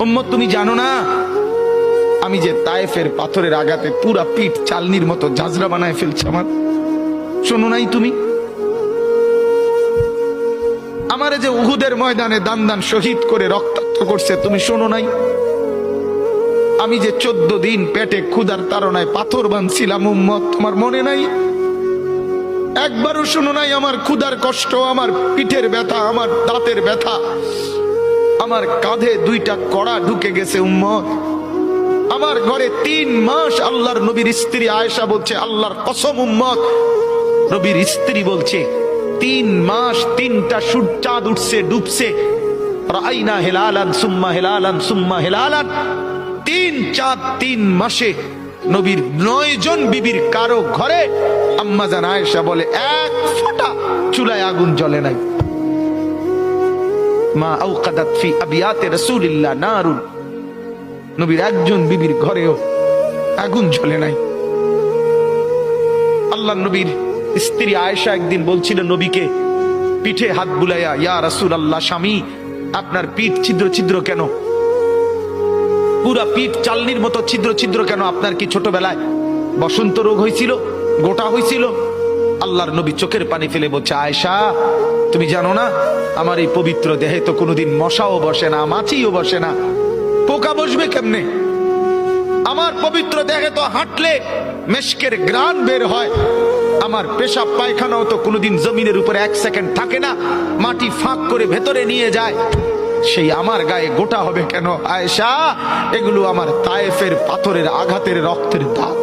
উম্মত তুমি জানো না আমি যে তায়েফের পাথরের আঘাতে পুরা পিঠ চালনির মতো ঝাঁঝরা বানায় ফেলছে আমার? শোনো নাই তুমি? আমারে যে উহুদের ময়দানে দান দান শহীদ করে রক্তাক্ত করছে, তুমি শোনো নাই? আমি যে 14 দিন পেটে ক্ষুধার তাড়নায় পাথর বাঁধছিলাম, উম্মত তোমার মনে নাই? একবারও শোনো নাই আমার ক্ষুধার কষ্ট, আমার পিঠের ব্যথা, আমার দাঁতের ব্যথা, আমার কাঁধে 2টা কড়া ঢুকে গেছে? উম্মত, আমার ঘরে 3 মাস আল্লাহর নবীর স্ত্রী আয়েশা বলছে, আল্লাহর কসম উম্মত, নবীর স্ত্রী বলছে 3 মাস 3টা সূর্যাদ উঠছে ডুবছে, রাইনা হেলালান সুম্মা হেলালান সুম্মা হেলালান, 3 চাঁদ 3 মাসে নবীর 9 জন বিবির কারো ঘরে আম্মা জান আয়েশা বলে 1 ফোঁটা চুলায় আগুন জ্বলে নাই। মা আওকাদাত ফি আবিয়াতে রাসূলিল্লাহ নারুন, নবীর একজন বিবির ঘরেও আগুন জ্বলে নাই। আল্লাহ নবীর স্ত্রী আয়েশা একদিন বলছিল নবীকে পিঠে হাত বুলাইয়া, ইয়া রাসূলুল্লাহ, স্বামী আপনার পিঠ ছিদ্র ছিদ্র কেন? পুরা পিঠ চালনির মতো ছিদ্র ছিদ্র কেন? আপনার কি ছোটবেলায় বসন্ত রোগ হয়েছিল, গোটা হয়েছিল? আল্লাহর নবী চোখের পানি ফেলে বলছে, আয়েশা তুমি জানো না আমার এই পবিত্র দেহে তো কোনোদিন মশাও বসে না, মাছিও বসে না, পোকা বসবে কেমনে? আমার পবিত্র দেহে তো হাঁটলে মেশকের গ্রান বের হয়, আমার পেশাব পায়খানাও তো কোনোদিন জমিনের উপরে 1 সেকেন্ড থাকে না, মাটি ফাঁক করে ভেতরে নিয়ে যায়, সেই আমার গায়ে গোটা হবে কেন? আয়েশা এগুলো আমার তায়েফের পাথরের আঘাতের রক্তের দাগ।